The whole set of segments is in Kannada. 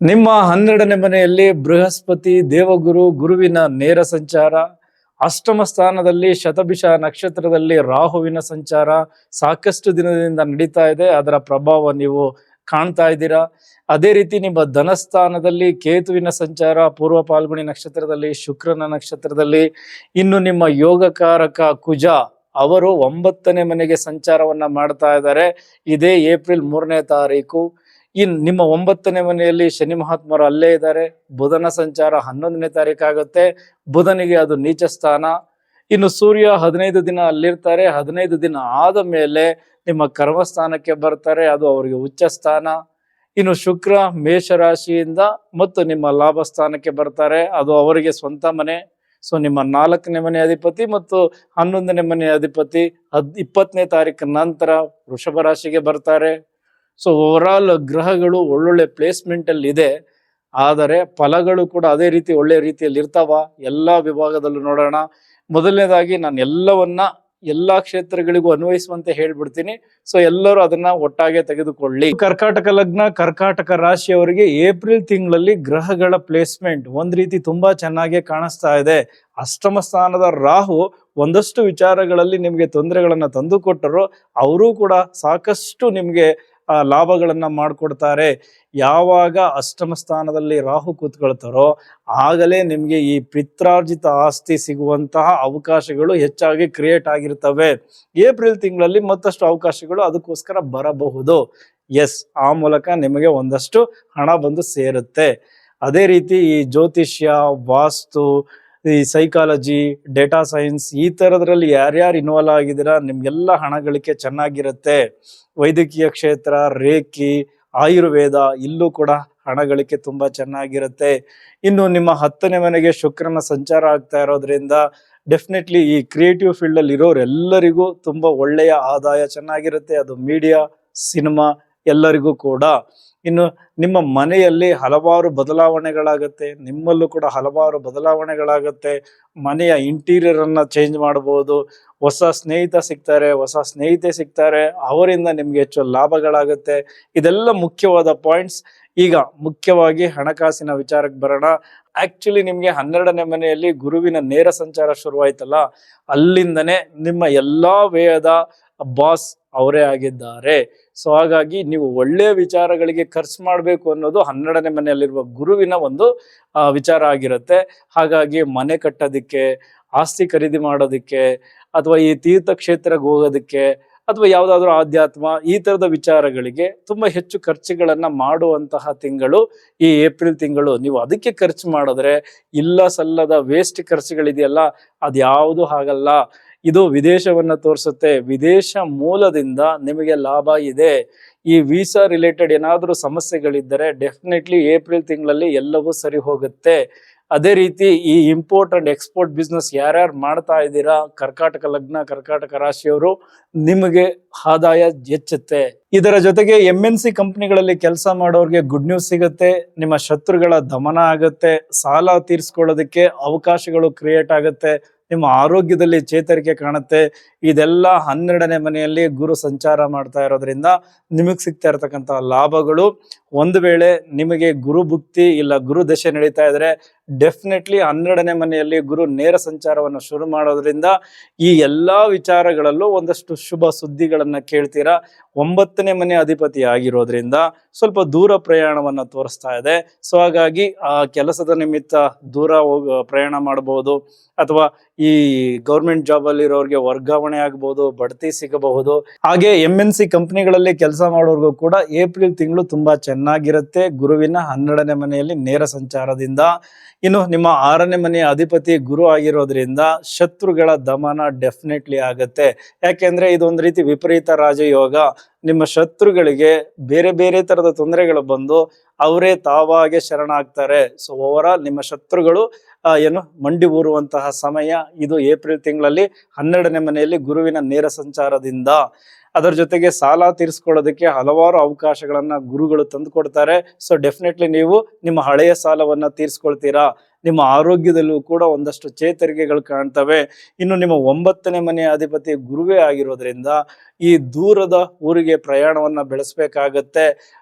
ನಿಮ್ಮ 12ನೇ ಮನೆಯಲ್ಲಿ ಬೃಹಸ್ಪತಿ ದೇವಗುರು ಗುರುವಿನ ನೇರ ಸಂಚಾರ, ಅಷ್ಟಮ ಸ್ಥಾನದಲ್ಲಿ ಶತಭಿಷ ನಕ್ಷತ್ರದಲ್ಲಿ ರಾಹುವಿನ ಸಂಚಾರ ಸಾಕಷ್ಟು ದಿನದಿಂದ ನಡೀತಾ ಇದೆ. ಅದರ ಪ್ರಭಾವ ನೀವು ಕಾಣ್ತಾ ಇದ್ದೀರಾ. ಅದೇ ರೀತಿ ನಿಮ್ಮ ಧನಸ್ಥಾನದಲ್ಲಿ ಕೇತುವಿನ ಸಂಚಾರ, ಪೂರ್ವ ಪಾಲ್ಗುಣಿ ನಕ್ಷತ್ರದಲ್ಲಿ ಶುಕ್ರನ ನಕ್ಷತ್ರದಲ್ಲಿ, ಇನ್ನು ನಿಮ್ಮ ಯೋಗಕಾರಕ ಕುಜ ಅವರು 9ನೇ ಮನೆಗೆ ಸಂಚಾರವನ್ನ ಮಾಡ್ತಾ ಇದ್ದಾರೆ. ಇದೇ ಏಪ್ರಿಲ್ 3ನೇ ತಾರೀಕು. ನಿಮ್ಮ 9ನೇ ಮನೆಯಲ್ಲಿ ಶನಿ ಮಹಾತ್ಮರು ಅಲ್ಲೇ ಇದ್ದಾರೆ. ಬುಧನ ಸಂಚಾರ 11ನೇ ತಾರೀಕು ಆಗುತ್ತೆ. ಬುಧನಿಗೆ ಅದು ನೀಚ ಸ್ಥಾನ. ಇನ್ನು ಸೂರ್ಯ 15 ದಿನ ಅಲ್ಲಿರ್ತಾರೆ. 15 ದಿನ ಆದ ಮೇಲೆ ನಿಮ್ಮ ಕರ್ಮಸ್ಥಾನಕ್ಕೆ ಬರ್ತಾರೆ, ಅದು ಅವರಿಗೆ ಉಚ್ಚ ಸ್ಥಾನ. ಇನ್ನು ಶುಕ್ರ ಮೇಷರಾಶಿಯಿಂದ ಮತ್ತು ನಿಮ್ಮ ಲಾಭ ಸ್ಥಾನಕ್ಕೆ ಬರ್ತಾರೆ, ಅದು ಅವರಿಗೆ ಸ್ವಂತ ಮನೆ. ಸೊ ನಿಮ್ಮ 4ನೇ ಮನೆ ಅಧಿಪತಿ ಮತ್ತು 11ನೇ ಮನೆ ಅಧಿಪತಿ 20ನೇ ತಾರೀಕು ನಂತರ ವೃಷಭ ರಾಶಿಗೆ ಬರ್ತಾರೆ. ಸೊ ಓವರಾಲ್ ಗ್ರಹಗಳು ಒಳ್ಳೊಳ್ಳೆ ಪ್ಲೇಸ್ಮೆಂಟ್ ಅಲ್ಲಿ ಇದೆ. ಆದರೆ ಫಲಗಳು ಕೂಡ ಅದೇ ರೀತಿ ಒಳ್ಳೆ ರೀತಿಯಲ್ಲಿ ಇರ್ತಾವ. ಎಲ್ಲಾ ವಿಭಾಗದಲ್ಲೂ ನೋಡೋಣ. ಮೊದಲನೇದಾಗಿ ನಾನು ಎಲ್ಲಾ ಕ್ಷೇತ್ರಗಳಿಗೂ ಅನ್ವಯಿಸುವಂತೆ ಹೇಳ್ಬಿಡ್ತೀನಿ. ಸೊ ಎಲ್ಲರೂ ಅದನ್ನ ಒಟ್ಟಾಗೆ ತೆಗೆದುಕೊಳ್ಳಿ. ಕರ್ಕಾಟಕ ಲಗ್ನ, ಕರ್ಕಾಟಕ ರಾಶಿಯವರಿಗೆ ಏಪ್ರಿಲ್ ತಿಂಗಳಲ್ಲಿ ಗ್ರಹಗಳ ಪ್ಲೇಸ್ಮೆಂಟ್ ಒಂದ್ ರೀತಿ ತುಂಬಾ ಚೆನ್ನಾಗಿ ಕಾಣಿಸ್ತಾ ಇದೆ. ಅಷ್ಟಮ ಸ್ಥಾನದ ರಾಹು ಒಂದಷ್ಟು ವಿಚಾರಗಳಲ್ಲಿ ನಿಮ್ಗೆ ತೊಂದರೆಗಳನ್ನ ತಂದು ಕೊಟ್ಟರು. ಅವರೂ ಕೂಡ ಸಾಕಷ್ಟು ನಿಮ್ಗೆ ಲಾಭಗಳನ್ನ ಮಾಡಿಕೊಡ್ತಾರೆ. ಯಾವಾಗ ಅಷ್ಟಮ ಸ್ಥಾನದಲ್ಲಿ ರಾಹು ಕೂತ್ಕೊಳ್ತಾರೋ ಆಗಲೇ ನಿಮ್ಗೆ ಈ ಪಿತ್ರಾರ್ಜಿತ ಆಸ್ತಿ ಸಿಗುವಂತಹ ಅವಕಾಶಗಳು ಹೆಚ್ಚಾಗಿ ಕ್ರಿಯೇಟ್ ಆಗಿರ್ತವೆ. ಏಪ್ರಿಲ್ ತಿಂಗಳಲ್ಲಿ ಮತ್ತಷ್ಟು ಅವಕಾಶಗಳು ಅದಕ್ಕೋಸ್ಕರ ಬರಬಹುದು. ಎಸ್, ಆ ಮೂಲಕ ನಿಮಗೆ ಒಂದಷ್ಟು ಹಣ ಬಂದು ಸೇರುತ್ತೆ. ಅದೇ ರೀತಿ ಈ ಜ್ಯೋತಿಷ್ಯ, ವಾಸ್ತು, ಈ ಸೈಕಾಲಜಿ, ಡೇಟಾ ಸೈನ್ಸ್ ಈ ತರದ್ರಲ್ಲಿ ಯಾರ್ಯಾರು ಇನ್ವಾಲ್ವ್ ಆಗಿದ್ದೀರಾ ನಿಮ್ಗೆಲ್ಲ ಹಣ ಗಳಿಕೆ ಚೆನ್ನಾಗಿರುತ್ತೆ. ವೈದ್ಯಕೀಯ ಕ್ಷೇತ್ರ, ರೇಖಿ, ಆಯುರ್ವೇದ ಇಲ್ಲೂ ಕೂಡ ಹಣ ಗಳಿಕೆ ತುಂಬಾ ಚೆನ್ನಾಗಿರುತ್ತೆ. ಇನ್ನು ನಿಮ್ಮ 10ನೇ ಮನೆಗೆ ಶುಕ್ರನ ಸಂಚಾರ ಆಗ್ತಾ ಇರೋದ್ರಿಂದ ಡೆಫಿನೆಟ್ಲಿ ಈ ಕ್ರಿಯೇಟಿವ್ ಫೀಲ್ಡ್ ಅಲ್ಲಿ ಇರೋರೆಲ್ಲರಿಗೂ ತುಂಬಾ ಒಳ್ಳೆಯ ಆದಾಯ ಚೆನ್ನಾಗಿರುತ್ತೆ. ಅದು ಮೀಡಿಯಾ, ಸಿನಿಮಾ ಎಲ್ಲರಿಗೂ ಕೂಡ. ಇನ್ನು ನಿಮ್ಮ ಮನೆಯಲ್ಲಿ ಹಲವಾರು ಬದಲಾವಣೆಗಳಾಗತ್ತೆ. ನಿಮ್ಮಲ್ಲೂ ಕೂಡ ಹಲವಾರು ಬದಲಾವಣೆಗಳಾಗತ್ತೆ. ಮನೆಯ ಇಂಟೀರಿಯರ್ ಅನ್ನ ಚೇಂಜ್ ಮಾಡಬಹುದು. ಹೊಸ ಸ್ನೇಹಿತೆ ಸಿಗ್ತಾರೆ, ಅವರಿಂದ ನಿಮ್ಗೆ ಹೆಚ್ಚು ಲಾಭಗಳಾಗುತ್ತೆ. ಇದೆಲ್ಲ ಮುಖ್ಯವಾದ ಪಾಯಿಂಟ್ಸ್. ಈಗ ಮುಖ್ಯವಾಗಿ ಹಣಕಾಸಿನ ವಿಚಾರಕ್ಕೆ ಬರೋಣ. ಆಕ್ಚುಲಿ ನಿಮ್ಗೆ 12ನೇ ಮನೆಯಲ್ಲಿ ಗುರುವಿನ ನೇರ ಸಂಚಾರ ಶುರುವಾಯ್ತಲ್ಲ, ಅಲ್ಲಿಂದನೇ ನಿಮ್ಮ ಎಲ್ಲಾ ವ್ಯಯದ ಬಾಸ್ ಅವರೇ ಆಗಿದ್ದಾರೆ. ಸೊ ಹಾಗಾಗಿ ನೀವು ಒಳ್ಳೆಯ ವಿಚಾರಗಳಿಗೆ ಖರ್ಚು ಮಾಡಬೇಕು ಅನ್ನೋದು 12ನೇ ಮನೆಯಲ್ಲಿರುವ ಗುರುವಿನ ಒಂದು ವಿಚಾರ ಆಗಿರುತ್ತೆ. ಹಾಗಾಗಿ ಮನೆ ಕಟ್ಟೋದಿಕ್ಕೆ, ಆಸ್ತಿ ಖರೀದಿ ಮಾಡೋದಿಕ್ಕೆ, ಅಥವಾ ಈ ತೀರ್ಥಕ್ಷೇತ್ರಕ್ಕೆ ಹೋಗೋದಕ್ಕೆ, ಅಥವಾ ಯಾವ್ದಾದ್ರು ಆಧ್ಯಾತ್ಮ ಈ ತರದ ವಿಚಾರಗಳಿಗೆ ತುಂಬಾ ಹೆಚ್ಚು ಖರ್ಚುಗಳನ್ನ ಮಾಡುವಂತಹ ತಿಂಗಳು ಈ ಏಪ್ರಿಲ್ ತಿಂಗಳು. ನೀವು ಅದಕ್ಕೆ ಖರ್ಚು ಮಾಡಿದ್ರೆ ಇಲ್ಲ ಸಲ್ಲದ ವೇಸ್ಟ್ ಖರ್ಚುಗಳಿದೆಯಲ್ಲ, ಅದ್ಯಾವುದು ಆಗಲ್ಲ. ಇದು ವಿದೇಶವನ್ನ ತೋರಿಸುತ್ತೆ. ವಿದೇಶ ಮೂಲದಿಂದ ನಿಮಗೆ ಲಾಭ ಇದೆ. ಈ ವೀಸಾ ರಿಲೇಟೆಡ್ ಏನಾದ್ರೂ ಸಮಸ್ಯೆಗಳಿದ್ದರೆ ಡೆಫಿನೆಟ್ಲಿ ಏಪ್ರಿಲ್ ತಿಂಗಳಲ್ಲಿ ಎಲ್ಲವೂ ಸರಿ ಹೋಗುತ್ತೆ. ಅದೇ ರೀತಿ ಈ ಇಂಪೋರ್ಟ್ ಅಂಡ್ ಎಕ್ಸ್ಪೋರ್ಟ್ ಬಿಸ್ನೆಸ್ ಯಾರ್ಯಾರು ಮಾಡ್ತಾ ಇದ್ದೀರಾ, ಕರ್ಕಾಟಕ ಲಗ್ನ, ಕರ್ಕಾಟಕ ರಾಶಿಯವರು, ನಿಮಗೆ ಆದಾಯ ಹೆಚ್ಚುತ್ತೆ. ಇದರ ಜೊತೆಗೆ MNC ಕಂಪನಿಗಳಲ್ಲಿ ಕೆಲಸ ಮಾಡೋರಿಗೆ ಗುಡ್ ನ್ಯೂಸ್ ಸಿಗುತ್ತೆ. ನಿಮ್ಮ ಶತ್ರುಗಳ ದಮನ ಆಗುತ್ತೆ. ಸಾಲ ತೀರಿಸ್ಕೊಳ್ಳೋದಕ್ಕೆ ಅವಕಾಶಗಳು ಕ್ರಿಯೇಟ್ ಆಗುತ್ತೆ. ನಿಮ್ಮ ಆರೋಗ್ಯದಲ್ಲಿ ಚೇತರಿಕೆ ಕಾಣುತ್ತೆ. ಇದೆಲ್ಲ 12ನೇ ಮನೆಯಲ್ಲಿ ಗುರು ಸಂಚಾರ ಮಾಡ್ತಾ ಇರೋದ್ರಿಂದ ನಿಮಗೆ ಸಿಗ್ತಾ ಇರತಕ್ಕಂತಹ ಲಾಭಗಳು. ಒಂದು ವೇಳೆ ನಿಮಗೆ ಗುರು ಭುಕ್ತಿ ಇಲ್ಲ ಗುರು ದಶೆ ನಡೀತಾ ಇದ್ರೆ ಡೆಫಿನೆಟ್ಲಿ 12ನೇ ಮನೆಯಲ್ಲಿ ಗುರು ನೇರ ಸಂಚಾರವನ್ನು ಶುರು ಮಾಡೋದ್ರಿಂದ ಈ ಎಲ್ಲಾ ವಿಚಾರಗಳಲ್ಲೂ ಒಂದಷ್ಟು ಶುಭ ಸುದ್ದಿಗಳನ್ನ ಕೇಳ್ತೀರಾ. 9ನೇ ಮನೆ ಅಧಿಪತಿ ಆಗಿರೋದ್ರಿಂದ ಸ್ವಲ್ಪ ದೂರ ಪ್ರಯಾಣವನ್ನ ತೋರಿಸ್ತಾ ಇದೆ. ಸೊ ಹಾಗಾಗಿ ಆ ಕೆಲಸದ ನಿಮಿತ್ತ ದೂರ ಪ್ರಯಾಣ ಮಾಡಬಹುದು, ಅಥವಾ ಈ ಗೌರ್ಮೆಂಟ್ ಜಾಬ್ ಅಲ್ಲಿ ಇರೋರಿಗೆ ವರ್ಗಾವಣೆ ಆಗಬಹುದು, ಬಡ್ತಿ ಸಿಗಬಹುದು. ಹಾಗೆ MNC ಕಂಪನಿಗಳಲ್ಲಿ ಕೆಲಸ ಮಾಡೋರ್ಗೂ ಕೂಡ ಏಪ್ರಿಲ್ ತಿಂಗಳು ತುಂಬಾ ಚೆನ್ನಾಗಿರುತ್ತೆ ಗುರುವಿನ 12ನೇ ಮನೆಯಲ್ಲಿ ನೇರ ಸಂಚಾರದಿಂದ. ಇನ್ನು ನಿಮ್ಮ 6ನೇ ಮನೆಯ ಅಧಿಪತಿ ಗುರು ಆಗಿರೋದ್ರಿಂದ ಶತ್ರುಗಳ ದಮನ ಡೆಫಿನೆಟ್ಲಿ ಆಗತ್ತೆ. ಯಾಕೆಂದ್ರೆ ಇದೊಂದು ರೀತಿ ವಿಪರೀತ ರಾಜಯೋಗ. ನಿಮ್ಮ ಶತ್ರುಗಳಿಗೆ ಬೇರೆ ಬೇರೆ ತರದ ತೊಂದರೆಗಳು ಬಂದು ಅವರೇ ತಾವಾಗೆ ಶರಣಾಗ್ತಾರೆ. ಸೊ ಓವರಾಲ್ ನಿಮ್ಮ ಶತ್ರುಗಳು ಮಂಡಿ ಊರುವಂತಹ ಸಮಯ ಇದು ಏಪ್ರಿಲ್ ತಿಂಗಳಲ್ಲಿ 12ನೇ ಮನೆಯಲ್ಲಿ ಗುರುವಿನ ನೇರ ಸಂಚಾರದಿಂದ. ಅದರ ಜೊತೆಗೆ ಸಾಲ ತೀರಿಸ್ಕೊಳ್ಳೋದಕ್ಕೆ ಹಲವಾರು ಅವಕಾಶಗಳನ್ನ ಗುರುಗಳು ತಂದು ಕೊಡ್ತಾರೆ. ಸೊ ಡೆಫಿನೆಟ್ಲಿ ನೀವು ನಿಮ್ಮ ಹಳೆಯ ಸಾಲವನ್ನ ತೀರಿಸ್ಕೊಳ್ತೀರಾ. ನಿಮ್ಮ ಆರೋಗ್ಯದಲ್ಲೂ ಕೂಡ ಒಂದಷ್ಟು ಚೇತರಿಕೆಗಳು ಕಾಣ್ತವೆ. ಇನ್ನು ನಿಮ್ಮ 9ನೇ ಮನೆಯ ಅಧಿಪತಿ ಗುರುವೇ ಆಗಿರೋದ್ರಿಂದ ಈ ದೂರದ ಊರಿಗೆ ಪ್ರಯಾಣವನ್ನ ಬೆಳೆಸಬೇಕಾಗತ್ತೆ.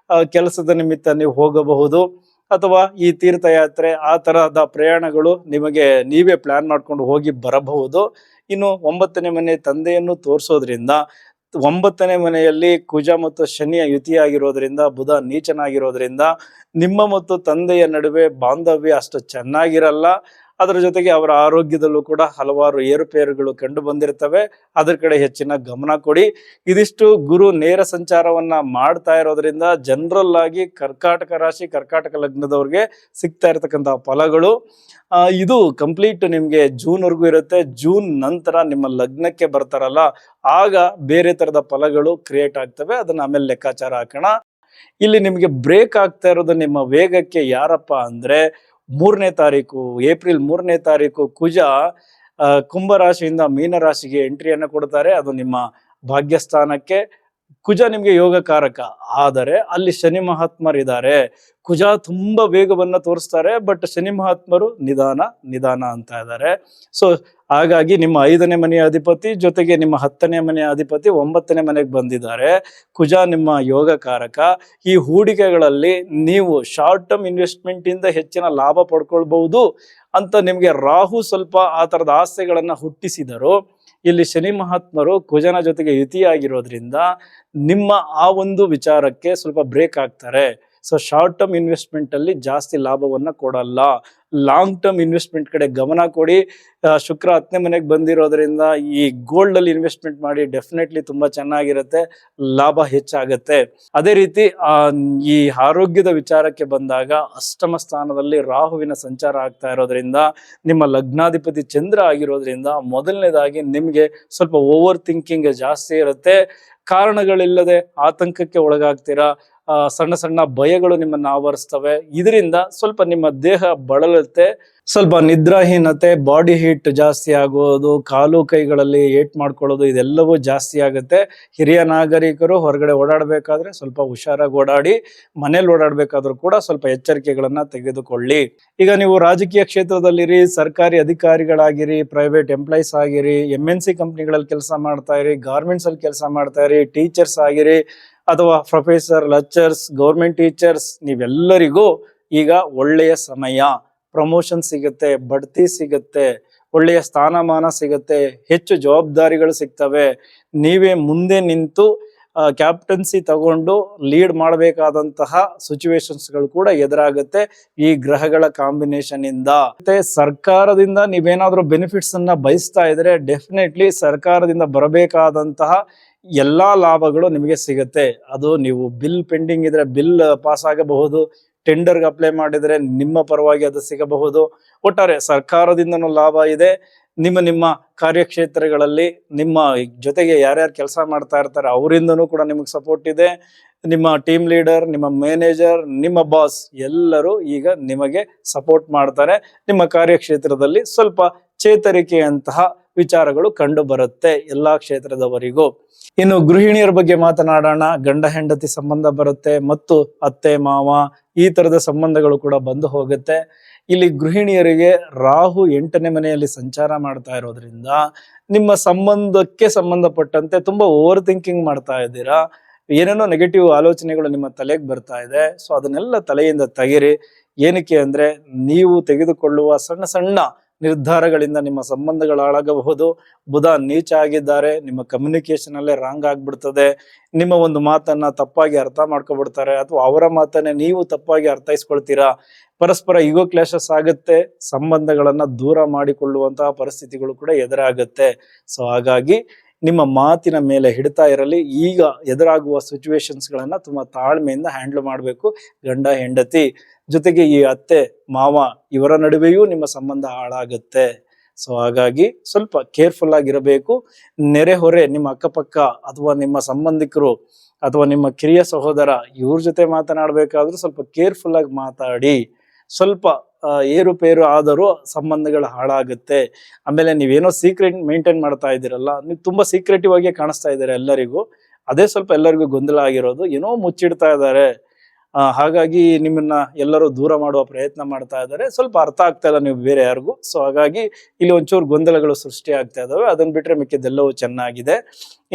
ಕೆಲಸದ ನಿಮಿತ್ತ ನೀವು ಹೋಗಬಹುದು. ಅಥವಾ ಈ ತೀರ್ಥಯಾತ್ರೆ ಆ ತರಹದ ಪ್ರಯಾಣಗಳು ನಿಮಗೆ ನೀವೇ ಪ್ಲಾನ್ ಮಾಡ್ಕೊಂಡು ಹೋಗಿ ಬರಬಹುದು. ಇನ್ನು 9ನೇ ಮನೆ ತಂದೆಯನ್ನು ತೋರಿಸೋದ್ರಿಂದ 9ನೇ ಮನೆಯಲ್ಲಿ ಕುಜ ಮತ್ತು ಶನಿಯ ಯುತಿಯಾಗಿರೋದ್ರಿಂದ, ಬುಧ ನೀಚನಾಗಿರೋದ್ರಿಂದ ನಿಮ್ಮ ಮತ್ತು ತಂದೆಯ ನಡುವೆ ಬಾಂಧವ್ಯ ಅಷ್ಟು ಚೆನ್ನಾಗಿರಲ್ಲ. ಅದರ ಜೊತೆಗೆ ಅವರ ಆರೋಗ್ಯದಲ್ಲೂ ಕೂಡ ಹಲವಾರು ಏರುಪೇರುಗಳು ಕಂಡು ಬಂದಿರ್ತವೆ. ಅದರ ಕಡೆ ಹೆಚ್ಚಿನ ಗಮನ ಕೊಡಿ. ಇದಿಷ್ಟು ಗುರು ನೇರ ಸಂಚಾರವನ್ನ ಮಾಡ್ತಾ ಇರೋದ್ರಿಂದ ಜನರಲ್ ಆಗಿ ಕರ್ಕಾಟಕ ರಾಶಿ, ಕರ್ಕಾಟಕ ಲಗ್ನದವ್ರಿಗೆ ಸಿಗ್ತಾ ಇರತಕ್ಕಂತಹ ಫಲಗಳು. ಇದು ಕಂಪ್ಲೀಟ್ ನಿಮ್ಗೆ ಜೂನ್ ವರ್ಗೂ ಇರುತ್ತೆ. ಜೂನ್ ನಂತರ ನಿಮ್ಮ ಲಗ್ನಕ್ಕೆ ಬರ್ತಾರಲ್ಲ, ಆಗ ಬೇರೆ ತರದ ಫಲಗಳು ಕ್ರಿಯೇಟ್ ಆಗ್ತವೆ. ಅದನ್ನ ಆಮೇಲೆ ಲೆಕ್ಕಾಚಾರ ಹಾಕೋಣ. ಇಲ್ಲಿ ನಿಮ್ಗೆ ಬ್ರೇಕ್ ಆಗ್ತಾ ಇರೋದು ನಿಮ್ಮ ವೇಗಕ್ಕೆ ಯಾರಪ್ಪ ಅಂದ್ರೆ, 3ನೇ ತಾರೀಕು ಏಪ್ರಿಲ್ 3ನೇ ತಾರೀಕು ಕುಜ ಕುಂಭರಾಶಿಯಿಂದ ಮೀನರಾಶಿಗೆ ಎಂಟ್ರಿಯನ್ನು ಕೊಡ್ತಾರೆ. ಅದು ನಿಮ್ಮ ಭಾಗ್ಯಸ್ಥಾನಕ್ಕೆ. ಕುಜ ನಿಮ್ಗೆ ಯೋಗಕಾರಕ, ಆದರೆ ಅಲ್ಲಿ ಶನಿ ಮಹಾತ್ಮರಿದ್ದಾರೆ. ಕುಜ ತುಂಬಾ ವೇಗವನ್ನ ತೋರಿಸ್ತಾರೆ, ಬಟ್ ಶನಿ ಮಹಾತ್ಮರು ನಿಧಾನ ನಿಧಾನ ಅಂತ ಇದ್ದಾರೆ. ಸೊ ಹಾಗಾಗಿ ನಿಮ್ಮ 5ನೇ ಮನೆಯ ಅಧಿಪತಿ ಜೊತೆಗೆ ನಿಮ್ಮ 10ನೇ ಮನೆಯ ಅಧಿಪತಿ 9ನೇ ಮನೆಗೆ ಬಂದಿದ್ದಾರೆ. ಕುಜ ನಿಮ್ಮ ಯೋಗಕಾರಕ. ಈ ಹೂಡಿಕೆಗಳಲ್ಲಿ ನೀವು ಶಾರ್ಟ್ ಟರ್ಮ್ ಇನ್ವೆಸ್ಟ್ಮೆಂಟ್ ಇಂದ ಹೆಚ್ಚಿನ ಲಾಭ ಪಡ್ಕೊಳ್ಬಹುದು ಅಂತ ನಿಮ್ಗೆ ರಾಹು ಸ್ವಲ್ಪ ಆ ತರದ ಆಸೆಗಳನ್ನ ಹುಟ್ಟಿಸಿದರು. ಇಲ್ಲಿ ಶನಿ ಮಹಾತ್ಮರು ಕುಜನ ಜೊತೆಗೆ ಯುತಿಯಾಗಿರೋದ್ರಿಂದ ನಿಮ್ಮ ಆ ಒಂದು ವಿಚಾರಕ್ಕೆ ಸ್ವಲ್ಪ ಬ್ರೇಕ್ ಆಗ್ತಾರೆ. ಸೊ ಶಾರ್ಟ್ ಟರ್ಮ್ ಇನ್ವೆಸ್ಟ್ಮೆಂಟ್ ಅಲ್ಲಿ ಜಾಸ್ತಿ ಲಾಭವನ್ನ ಕೊಡಲ್ಲ. ಲಾಂಗ್ ಟರ್ಮ್ ಇನ್ವೆಸ್ಟ್ಮೆಂಟ್ ಕಡೆ ಗಮನ ಕೊಡಿ. ಶುಕ್ರ 10ನೇ ಮನೆಗೆ ಬಂದಿರೋದ್ರಿಂದ ಈ ಗೋಲ್ಡ್ ಅಲ್ಲಿ ಇನ್ವೆಸ್ಟ್ಮೆಂಟ್ ಮಾಡಿ, ಡೆಫಿನೆಟ್ಲಿ ತುಂಬಾ ಚೆನ್ನಾಗಿರುತ್ತೆ, ಲಾಭ ಹೆಚ್ಚಾಗತ್ತೆ. ಅದೇ ರೀತಿ ಈ ಆರೋಗ್ಯದ ವಿಚಾರಕ್ಕೆ ಬಂದಾಗ ಅಷ್ಟಮ ಸ್ಥಾನದಲ್ಲಿ ರಾಹುವಿನ ಸಂಚಾರ ಆಗ್ತಾ ಇರೋದ್ರಿಂದ, ನಿಮ್ಮ ಲಗ್ನಾಧಿಪತಿ ಚಂದ್ರ ಆಗಿರೋದ್ರಿಂದ, ಮೊದಲನೇದಾಗಿ ನಿಮ್ಗೆ ಸ್ವಲ್ಪ ಓವರ್ ಥಿಂಕಿಂಗ್ ಜಾಸ್ತಿ ಇರುತ್ತೆ. ಕಾರಣಗಳಿಲ್ಲದೆ ಆತಂಕಕ್ಕೆ ಒಳಗಾಗ್ತೀರಾ. ಸಣ್ಣ ಸಣ್ಣ ಭಯಗಳು ನಿಮ್ಮನ್ನ ಆವರಿಸ್ತವೆ. ಇದರಿಂದ ಸ್ವಲ್ಪ ನಿಮ್ಮ ದೇಹ ಬಳಲುತ್ತೆ. ಸ್ವಲ್ಪ ನಿದ್ರಾಹೀನತೆ, ಬಾಡಿ ಹೀಟ್ ಜಾಸ್ತಿ ಆಗೋದು, ಕಾಲು ಕೈಗಳಲ್ಲಿ ಏಟ್ ಮಾಡ್ಕೊಳ್ಳೋದು, ಇದೆಲ್ಲವೂ ಜಾಸ್ತಿ ಆಗುತ್ತೆ. ಹಿರಿಯ ನಾಗರಿಕರು ಹೊರಗಡೆ ಓಡಾಡಬೇಕಾದ್ರೆ ಸ್ವಲ್ಪ ಹುಷಾರಾಗಿ ಓಡಾಡಿ. ಮನೇಲಿ ಓಡಾಡ್ಬೇಕಾದ್ರೂ ಕೂಡ ಸ್ವಲ್ಪ ಎಚ್ಚರಿಕೆಗಳನ್ನ ತೆಗೆದುಕೊಳ್ಳಿ. ಈಗ ನೀವು ರಾಜಕೀಯ ಕ್ಷೇತ್ರದಲ್ಲಿರಿ, ಸರ್ಕಾರಿ ಅಧಿಕಾರಿಗಳಾಗಿರಿ, ಪ್ರೈವೇಟ್ ಎಂಪ್ಲಾಯ್ಸ್ ಆಗಿರಿ, MNC ಕಂಪ್ನಿಗಳಲ್ಲಿ ಕೆಲಸ ಮಾಡ್ತಾ ಇರಿ, ಗಾರ್ಮೆಂಟ್ಸ್ ಅಲ್ಲಿ ಕೆಲಸ ಮಾಡ್ತಾ ಇರಿ, ಟೀಚರ್ಸ್ ಆಗಿರಿ, ಅಥವಾ ಪ್ರೊಫೆಸರ್, ಲೆಕ್ಚರ್ಸ್, ಗೌರ್ಮೆಂಟ್ ಟೀಚರ್ಸ್, ನೀವೆಲ್ಲರಿಗೂ ಈಗ ಒಳ್ಳೆಯ ಸಮಯ. ಪ್ರಮೋಷನ್ ಸಿಗುತ್ತೆ, ಬಡ್ತಿ ಸಿಗುತ್ತೆ, ಒಳ್ಳೆಯ ಸ್ಥಾನಮಾನ ಸಿಗುತ್ತೆ, ಹೆಚ್ಚು ಜವಾಬ್ದಾರಿಗಳು ಸಿಗ್ತವೆ. ನೀವೇ ಮುಂದೆ ನಿಂತು ಕ್ಯಾಪ್ಟನ್ಸಿ ತಗೊಂಡು ಲೀಡ್ ಮಾಡಬೇಕಾದಂತಹ ಸಿಚುವೇಶನ್ಸ್ಗಳು ಕೂಡ ಎದುರಾಗುತ್ತೆ ಈ ಗ್ರಹಗಳ ಕಾಂಬಿನೇಷನ್ ಇಂದ. ಮತ್ತೆ ಸರ್ಕಾರದಿಂದ ನೀವೇನಾದ್ರೂ ಬೆನಿಫಿಟ್ಸ್ ಅನ್ನ ಬಯಸ್ತಾ ಇದ್ರೆ, ಡೆಫಿನೆಟ್ಲಿ ಸರ್ಕಾರದಿಂದ ಬರಬೇಕಾದಂತಹ ಎಲ್ಲಾ ಲಾಭಗಳು ನಿಮಗೆ ಸಿಗುತ್ತೆ. ಅದು ನೀವು ಬಿಲ್ ಪೆಂಡಿಂಗ್ ಇದ್ರೆ ಬಿಲ್ ಪಾಸ್ ಆಗಬಹುದು, ಟೆಂಡರ್ಗೆ ಅಪ್ಲೈ ಮಾಡಿದ್ರೆ ನಿಮ್ಮ ಪರವಾಗಿ ಅದು ಸಿಗಬಹುದು. ಒಟ್ಟಾರೆ ಸರ್ಕಾರದಿಂದನೂ ಲಾಭ ಇದೆ. ನಿಮ್ಮ ಕಾರ್ಯಕ್ಷೇತ್ರಗಳಲ್ಲಿ ನಿಮ್ಮ ಜೊತೆಗೆ ಯಾರ್ಯಾರು ಕೆಲಸ ಮಾಡ್ತಾ ಇರ್ತಾರೆ ಅವರಿಂದನೂ ಕೂಡ ನಿಮಗೆ ಸಪೋರ್ಟ್ ಇದೆ. ನಿಮ್ಮ ಟೀಮ್ ಲೀಡರ್, ನಿಮ್ಮ ಮ್ಯಾನೇಜರ್, ನಿಮ್ಮ ಬಾಸ್ ಎಲ್ಲರೂ ಈಗ ನಿಮಗೆ ಸಪೋರ್ಟ್ ಮಾಡ್ತಾರೆ. ನಿಮ್ಮ ಕಾರ್ಯಕ್ಷೇತ್ರದಲ್ಲಿ ಸ್ವಲ್ಪ ಚೇತರಿಕೆಯಂತಹ ವಿಚಾರಗಳು ಕಂಡು ಬರುತ್ತೆ ಎಲ್ಲಾ ಕ್ಷೇತ್ರದವರಿಗೂ. ಇನ್ನು ಗೃಹಿಣಿಯರ ಬಗ್ಗೆ ಮಾತನಾಡೋಣ. ಗಂಡ ಹೆಂಡತಿ ಸಂಬಂಧ ಬರುತ್ತೆ ಮತ್ತು ಅತ್ತೆ ಮಾವ ಈ ತರದ ಸಂಬಂಧಗಳು ಕೂಡ ಬಂದು ಹೋಗುತ್ತೆ. ಇಲ್ಲಿ ಗೃಹಿಣಿಯರಿಗೆ ರಾಹು 8ನೇ ಮನೆಯಲ್ಲಿ ಸಂಚಾರ ಮಾಡ್ತಾ ಇರೋದ್ರಿಂದ ನಿಮ್ಮ ಸಂಬಂಧಕ್ಕೆ ಸಂಬಂಧಪಟ್ಟಂತೆ ತುಂಬಾ ಓವರ್ ಥಿಂಕಿಂಗ್ ಮಾಡ್ತಾ ಇದ್ದೀರಾ. ಏನೇನೋ ನೆಗೆಟಿವ್ ಆಲೋಚನೆಗಳು ನಿಮ್ಮ ತಲೆಗೆ ಬರ್ತಾ ಇದೆ. ಸೊ ಅದನ್ನೆಲ್ಲ ತಲೆಯಿಂದ ತೆಗಿರಿ. ಏನಕ್ಕೆ ಅಂದ್ರೆ, ನೀವು ತೆಗೆದುಕೊಳ್ಳುವ ಸಣ್ಣ ಸಣ್ಣ ನಿರ್ಧಾರಗಳಿಂದ ನಿಮ್ಮ ಸಂಬಂಧಗಳು ಹಾಳಾಗಬಹುದು. ಬುಧ ನೀಚ ಆಗಿದ್ದಾರೆ, ನಿಮ್ಮ ಕಮ್ಯುನಿಕೇಶನ್ ಅಲ್ಲೇ ರಾಂಗ್ ಆಗ್ಬಿಡ್ತದೆ. ನಿಮ್ಮ ಒಂದು ಮಾತನ್ನ ತಪ್ಪಾಗಿ ಅರ್ಥ ಮಾಡ್ಕೊಬಿಡ್ತಾರೆ, ಅಥವಾ ಅವರ ಮಾತನ್ನೇ ನೀವು ತಪ್ಪಾಗಿ ಅರ್ಥೈಸ್ಕೊಳ್ತೀರಾ. ಪರಸ್ಪರ ಈಗೋ ಕ್ಲಾಶಸ್ ಆಗುತ್ತೆ. ಸಂಬಂಧಗಳನ್ನ ದೂರ ಮಾಡಿಕೊಳ್ಳುವಂತಹ ಪರಿಸ್ಥಿತಿಗಳು ಕೂಡ ಎದುರಾಗುತ್ತೆ. ಸೊ ಹಾಗಾಗಿ ನಿಮ್ಮ ಮಾತಿನ ಮೇಲೆ ಹಿಡ್ತಾ ಇರಲಿ. ಈಗ ಎದುರಾಗುವ ಸಿಚುವೇಶನ್ಸ್ ಗಳನ್ನ ತುಂಬಾ ತಾಳ್ಮೆಯಿಂದ ಹ್ಯಾಂಡಲ್ ಮಾಡಬೇಕು. ಗಂಡ ಹೆಂಡತಿ ಜೊತೆಗೆ ಈ ಅತ್ತೆ ಮಾವ ಇವರ ನಡುವೆಯೂ ನಿಮ್ಮ ಸಂಬಂಧ ಹಾಳಾಗುತ್ತೆ. ಸೊ ಹಾಗಾಗಿ ಸ್ವಲ್ಪ ಕೇರ್ಫುಲ್ ಆಗಿರಬೇಕು. ನೆರೆಹೊರೆ, ನಿಮ್ಮ ಅಕ್ಕಪಕ್ಕ ಅಥವಾ ನಿಮ್ಮ ಸಂಬಂಧಿಕರು ಅಥವಾ ನಿಮ್ಮ ಕಿರಿಯ ಸಹೋದರ ಇವ್ರ ಜೊತೆ ಮಾತನಾಡಬೇಕಾದ್ರೂ ಸ್ವಲ್ಪ ಕೇರ್ಫುಲ್ ಆಗಿ ಮಾತಾಡಿ. ಸ್ವಲ್ಪ ಏರುಪೇರು ಆದರೂ ಸಂಬಂಧಗಳು ಹಾಳಾಗುತ್ತೆ. ಆಮೇಲೆ ನೀವೇನೋ ಸೀಕ್ರೆಟ್ ಮೇಂಟೈನ್ ಮಾಡ್ತಾ ಇದ್ದೀರಲ್ಲ, ನೀವು ತುಂಬಾ ಸೀಕ್ರೆಟಿವ್ ಆಗಿ ಕಾಣಿಸ್ತಾ ಇದ್ದಾರೆ ಎಲ್ಲರಿಗೂ. ಅದೇ ಸ್ವಲ್ಪ ಎಲ್ಲರಿಗೂ ಗೊಂದಲ ಆಗಿರೋದು, ಏನೋ ಮುಚ್ಚಿಡ್ತಾ ಇದ್ದಾರೆ. ಹಾಗಾಗಿ ನಿಮ್ಮನ್ನ ಎಲ್ಲರೂ ದೂರ ಮಾಡುವ ಪ್ರಯತ್ನ ಮಾಡ್ತಾ ಇದ್ದಾರೆ. ಸ್ವಲ್ಪ ಅರ್ಥ ಆಗ್ತಾ ಇಲ್ಲ ನೀವು ಬೇರೆ ಯಾರಿಗೂ. ಸೊ ಹಾಗಾಗಿ ಇಲ್ಲಿ ಒಂಚೂರು ಗೊಂದಲಗಳು ಸೃಷ್ಟಿ ಆಗ್ತಾ ಇದಾವೆ. ಅದನ್ನ ಬಿಟ್ರೆ ಮಿಕ್ಕಿದ್ದೆಲ್ಲವೂ ಚೆನ್ನಾಗಿದೆ.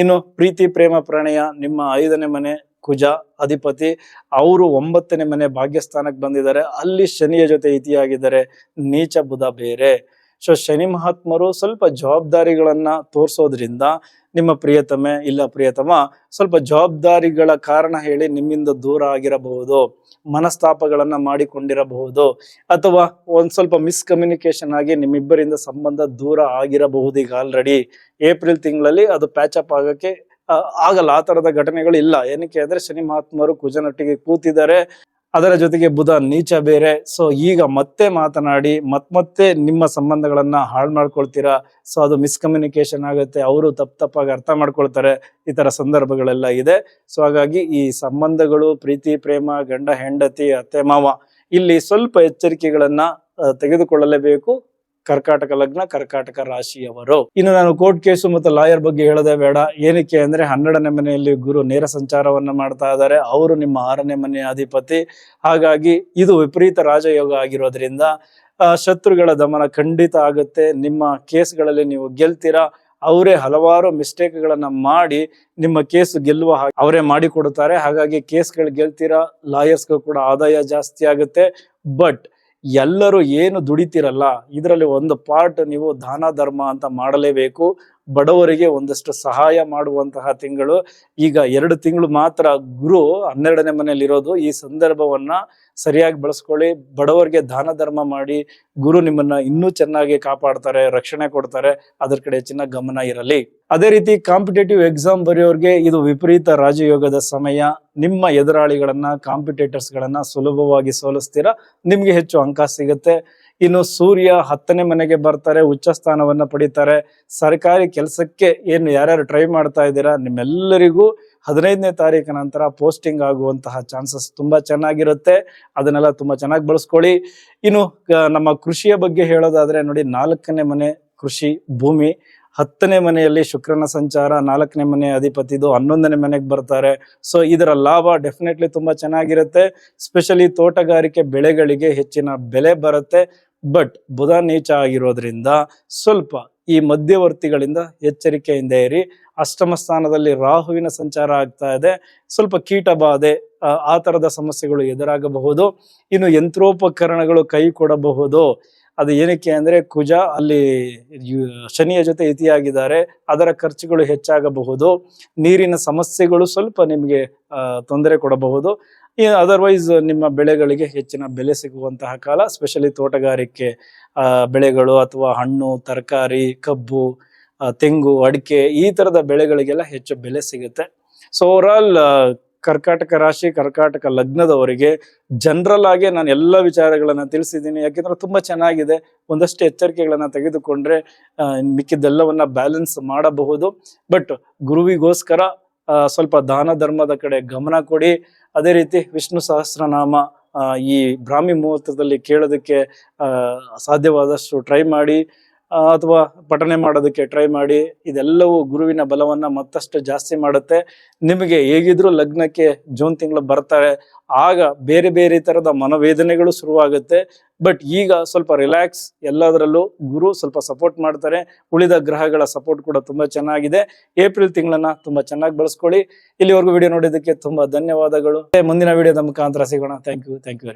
ಇನ್ನು ಪ್ರೀತಿ ಪ್ರೇಮ ಪ್ರಣಯ, ನಿಮ್ಮ 5ನೇ ಮನೆ ಕುಜ ಅಧಿಪತಿ, ಅವರು 9ನೇ ಮನೆ ಭಾಗ್ಯಸ್ಥಾನಕ್ಕೆ ಬಂದಿದ್ದಾರೆ. ಅಲ್ಲಿ ಶನಿಯ ಜೊತೆ ಇತಿಯಾಗಿದ್ದಾರೆ. ನೀಚ ಬುಧ ಬೇರೆ. ಸೊ ಶನಿ ಮಹಾತ್ಮರು ಸ್ವಲ್ಪ ಜವಾಬ್ದಾರಿಗಳನ್ನ ತೋರಿಸೋದ್ರಿಂದ ನಿಮ್ಮ ಪ್ರಿಯತಮೆ ಇಲ್ಲ ಪ್ರಿಯತಮ ಸ್ವಲ್ಪ ಜವಾಬ್ದಾರಿಗಳ ಕಾರಣ ಹೇಳಿ ನಿಮ್ಮಿಂದ ದೂರ ಆಗಿರಬಹುದು, ಮನಸ್ತಾಪಗಳನ್ನ ಮಾಡಿಕೊಂಡಿರಬಹುದು, ಅಥವಾ ಒಂದ್ ಸ್ವಲ್ಪ ಮಿಸ್ಕಮ್ಯುನಿಕೇಶನ್ ಆಗಿ ನಿಮ್ಮಿಬ್ಬರಿಂದ ಸಂಬಂಧ ದೂರ ಆಗಿರಬಹುದು. ಈಗ ಆಲ್ರೆಡಿ ಏಪ್ರಿಲ್ ತಿಂಗಳಲ್ಲಿ ಅದು ಪ್ಯಾಚಪ್ ಆಗಕ್ಕೆ ಆಗಲ್ಲ. ಆ ತರದ ಘಟನೆಗಳು ಇಲ್ಲ. ಏನಕ್ಕೆ ಅಂದ್ರೆ ಶನಿ ಮಹಾತ್ಮರು ಕುಜನೊಟ್ಟಿಗೆ ಕೂತಿದ್ದಾರೆ, ಅದರ ಜೊತೆಗೆ ಬುಧ ನೀಚ ಬೇರೆ. ಸೊ ಈಗ ಮತ್ತೆ ಮಾತನಾಡಿ ಮತ್ತೆ ನಿಮ್ಮ ಸಂಬಂಧಗಳನ್ನ ಹಾಳು ಮಾಡ್ಕೊಳ್ತೀರಾ. ಸೊ ಅದು ಮಿಸ್ಕಮ್ಯುನಿಕೇಶನ್ ಆಗುತ್ತೆ, ಅವರು ತಪ್ಪಾಗಿ ಅರ್ಥ ಮಾಡ್ಕೊಳ್ತಾರೆ. ಈ ತರ ಸಂದರ್ಭಗಳೆಲ್ಲ ಇದೆ. ಸೊ ಹಾಗಾಗಿ ಈ ಸಂಬಂಧಗಳು, ಪ್ರೀತಿ ಪ್ರೇಮ, ಗಂಡ ಹೆಂಡತಿ, ಅತ್ತೆ ಮಾವ, ಇಲ್ಲಿ ಸ್ವಲ್ಪ ಎಚ್ಚರಿಕೆಗಳನ್ನ ತೆಗೆದುಕೊಳ್ಳಲೇಬೇಕು. ಕರ್ಕಾಟಕ ಲಗ್ನ, ಕರ್ಕಾಟಕ ರಾಶಿಯವರು. ಇನ್ನು ನಾನು ಕೋರ್ಟ್ ಕೇಸು ಮತ್ತು ಲಾಯರ್ ಬಗ್ಗೆ ಹೇಳೋದೇ ಬೇಡ. ಏನಕ್ಕೆ ಅಂದ್ರೆ 12ನೇ ಮನೆಯಲ್ಲಿ ಗುರು ನೇರ ಸಂಚಾರವನ್ನ ಮಾಡ್ತಾ ಇದ್ದಾರೆ. ಅವರು ನಿಮ್ಮ 6ನೇ ಮನೆಯ ಅಧಿಪತಿ. ಹಾಗಾಗಿ ಇದು ವಿಪರೀತ ರಾಜಯೋಗ ಆಗಿರೋದ್ರಿಂದ ಶತ್ರುಗಳ ದಮನ ಖಂಡಿತ ಆಗುತ್ತೆ. ನಿಮ್ಮ ಕೇಸ್ಗಳಲ್ಲಿ ನೀವು ಗೆಲ್ತೀರಾ. ಅವರೇ ಹಲವಾರು ಮಿಸ್ಟೇಕ್ಗಳನ್ನ ಮಾಡಿ ನಿಮ್ಮ ಕೇಸ್ ಗೆಲ್ಲುವ ಅವರೇ ಮಾಡಿ ಕೊಡುತ್ತಾರೆ. ಹಾಗಾಗಿ ಕೇಸ್ಗಳು ಗೆಲ್ತೀರಾ. ಲಾಯರ್ಸ್ಗೂ ಕೂಡ ಆದಾಯ ಜಾಸ್ತಿ ಆಗುತ್ತೆ. ಬಟ್ ಎಲ್ಲರೂ ಏನು ದುಡಿತೀರಲ್ಲ, ಇದರಲ್ಲಿ ಒಂದು ಪಾರ್ಟ್ ನೀವು ದಾನ ಧರ್ಮ ಅಂತ ಮಾಡಲೇಬೇಕು. ಬಡವರಿಗೆ ಒಂದಷ್ಟು ಸಹಾಯ ಮಾಡುವಂತಹ ತಿಂಗಳು. ಈಗ 2 ತಿಂಗಳು ಮಾತ್ರ ಗುರು 12ನೇ ಮನೆಯಲ್ಲಿ ಇರೋದು. ಈ ಸಂದರ್ಭವನ್ನ ಸರಿಯಾಗಿ ಬಳಸ್ಕೊಳ್ಳಿ. ಬಡವರಿಗೆ ದಾನ ಧರ್ಮ ಮಾಡಿ. ಗುರು ನಿಮ್ಮನ್ನ ಇನ್ನೂ ಚೆನ್ನಾಗಿ ಕಾಪಾಡ್ತಾರೆ, ರಕ್ಷಣೆ ಕೊಡ್ತಾರೆ. ಅದ್ರ ಕಡೆ ಹೆಚ್ಚಿನ ಗಮನ ಇರಲಿ. ಅದೇ ರೀತಿ ಕಾಂಪಿಟೇಟಿವ್ ಎಕ್ಸಾಮ್ ಬರೆಯೋರ್ಗೆ ಇದು ವಿಪರೀತ ರಾಜಯೋಗದ ಸಮಯ. ನಿಮ್ಮ ಎದುರಾಳಿಗಳನ್ನ, ಕಾಂಪಿಟೇಟರ್ಸ್ ಗಳನ್ನ ಸುಲಭವಾಗಿ ಸೋಲಿಸ್ತೀರಾ. ನಿಮ್ಗೆ ಹೆಚ್ಚು ಅಂಕ ಸಿಗುತ್ತೆ. ಇನ್ನು ಸೂರ್ಯ 10ನೇ ಮನೆಗೆ ಬರ್ತಾರೆ, ಉಚ್ಚ ಸ್ಥಾನವನ್ನ ಪಡಿತಾರೆ. ಸರ್ಕಾರಿ ಕೆಲಸಕ್ಕೆ ಏನು ಯಾರ್ಯಾರು ಟ್ರೈ ಮಾಡ್ತಾ ಇದ್ದೀರಾ, ನಿಮ್ಮೆಲ್ಲರಿಗೂ 15ನೇ ತಾರೀಕಿನ ನಂತರ ಪೋಸ್ಟಿಂಗ್ ಆಗುವಂತಹ ಚಾನ್ಸಸ್ ತುಂಬಾ ಚೆನ್ನಾಗಿರುತ್ತೆ. ಅದನ್ನೆಲ್ಲ ತುಂಬಾ ಚೆನ್ನಾಗಿ ಬಳಸ್ಕೊಳ್ಳಿ. ಇನ್ನು ನಮ್ಮ ಕೃಷಿಯ ಬಗ್ಗೆ ಹೇಳೋದಾದ್ರೆ ನೋಡಿ, 4ನೇ ಮನೆ ಕೃಷಿ ಭೂಮಿ, 10ನೇ ಮನೆಯಲ್ಲಿ ಶುಕ್ರನ ಸಂಚಾರ, 4ನೇ ಮನೆ ಅಧಿಪತಿದು 11ನೇ ಮನೆಗೆ ಬರ್ತಾರೆ. ಸೊ ಇದರ ಲಾಭ ಡೆಫಿನೆಟ್ಲಿ ತುಂಬಾ ಚೆನ್ನಾಗಿರುತ್ತೆ. ಸ್ಪೆಷಲಿ ತೋಟಗಾರಿಕೆ ಬೆಳೆಗಳಿಗೆ ಹೆಚ್ಚಿನ ಬೆಲೆ ಬರುತ್ತೆ. ಬಟ್ ಬುಧ ನೀಚ ಆಗಿರೋದ್ರಿಂದ ಸ್ವಲ್ಪ ಈ ಮಧ್ಯವರ್ತಿಗಳಿಂದ ಎಚ್ಚರಿಕೆಯಿಂದ ಇರಿ. ಅಷ್ಟಮ ಸ್ಥಾನದಲ್ಲಿ ರಾಹುವಿನ ಸಂಚಾರ ಆಗ್ತಾ ಇದೆ. ಸ್ವಲ್ಪ ಕೀಟ ಬಾಧೆ, ಆ ತರದ ಸಮಸ್ಯೆಗಳು ಎದುರಾಗಬಹುದು. ಇನ್ನು ಯಂತ್ರೋಪಕರಣಗಳು ಕೈ ಕೊಡಬಹುದು. ಅದು ಏನಕ್ಕೆ ಅಂದ್ರೆ ಕುಜ ಅಲ್ಲಿ ಶನಿಯ ಜೊತೆ ಇತಿಯಾಗಿದ್ದಾರೆ. ಅದರ ಖರ್ಚುಗಳು ಹೆಚ್ಚಾಗಬಹುದು. ನೀರಿನ ಸಮಸ್ಯೆಗಳು ಸ್ವಲ್ಪ ನಿಮಗೆ ತೊಂದರೆ ಕೊಡಬಹುದು. ಅದರ್ವೈಸ್ ನಿಮ್ಮ ಬೆಳೆಗಳಿಗೆ ಹೆಚ್ಚಿನ ಬೆಲೆ ಸಿಗುವಂತಹ ಕಾಲ. ಸ್ಪೆಷಲಿ ತೋಟಗಾರಿಕೆ ಬೆಳೆಗಳು ಅಥವಾ ಹಣ್ಣು, ತರಕಾರಿ, ಕಬ್ಬು, ತೆಂಗು, ಅಡಿಕೆ, ಈ ತರದ ಬೆಳೆಗಳಿಗೆಲ್ಲ ಹೆಚ್ಚು ಬೆಲೆ ಸಿಗುತ್ತೆ. ಸೊ ಓವರ್ ಆಲ್ ಕರ್ಕಾಟಕ ರಾಶಿ, ಕರ್ಕಾಟಕ ಲಗ್ನದವರಿಗೆ ಜನರಲ್ ಆಗಿ ನಾನು ಎಲ್ಲ ವಿಚಾರಗಳನ್ನ ತಿಳಿಸಿದ್ದೀನಿ. ಯಾಕೆಂದ್ರೆ ತುಂಬಾ ಚೆನ್ನಾಗಿದೆ. ಒಂದಷ್ಟು ಎಚ್ಚರಿಕೆಗಳನ್ನ ತೆಗೆದುಕೊಂಡ್ರೆ ಮಿಕ್ಕಿದ್ದೆಲ್ಲವನ್ನ ಬ್ಯಾಲೆನ್ಸ್ ಮಾಡಬಹುದು. ಬಟ್ ಗುರುವಿಗೋಸ್ಕರ ಸ್ವಲ್ಪ ದಾನ ಧರ್ಮದ ಕಡೆ ಗಮನ ಕೊಡಿ. ಅದೇ ರೀತಿ ವಿಷ್ಣು ಸಹಸ್ರನಾಮ ಈ ಬ್ರಾಹ್ಮಿ ಮುಹೂರ್ತದಲ್ಲಿ ಕೇಳೋದಕ್ಕೆ ಸಾಧ್ಯವಾದಷ್ಟು ಟ್ರೈ ಮಾಡಿ, ಅಥವಾ ಪಠನೆ ಮಾಡೋದಕ್ಕೆ ಟ್ರೈ ಮಾಡಿ. ಇದೆಲ್ಲವೂ ಗುರುವಿನ ಬಲವನ್ನ ಮತ್ತಷ್ಟು ಜಾಸ್ತಿ ಮಾಡುತ್ತೆ. ನಿಮಗೆ ಹೇಗಿದ್ರು ಲಗ್ನಕ್ಕೆ ಜೂನ್ ತಿಂಗಳು ಬರ್ತಾರೆ, ಆಗ ಬೇರೆ ಬೇರೆ ತರದ ಮನೋವೇದನೆಗಳು ಶುರುವಾಗುತ್ತೆ. ಬಟ್ ಈಗ ಸ್ವಲ್ಪ ರಿಲ್ಯಾಕ್ಸ್. ಎಲ್ಲದರಲ್ಲೂ ಗುರು ಸ್ವಲ್ಪ ಸಪೋರ್ಟ್ ಮಾಡ್ತಾರೆ. ಉಳಿದ ಗ್ರಹಗಳ ಸಪೋರ್ಟ್ ಕೂಡ ತುಂಬಾ ಚೆನ್ನಾಗಿದೆ. ಏಪ್ರಿಲ್ ತಿಂಗಳನ್ನ ತುಂಬಾ ಚೆನ್ನಾಗಿ ಬಳಸ್ಕೊಳ್ಳಿ. ಇಲ್ಲಿವರೆಗೂ ವಿಡಿಯೋ ನೋಡಿದ್ದಕ್ಕೆ ತುಂಬಾ ಧನ್ಯವಾದಗಳು. ಮುಂದಿನ ವಿಡಿಯೋದ ಮುಖಾಂತರ ಸಿಗೋಣ. Thank you.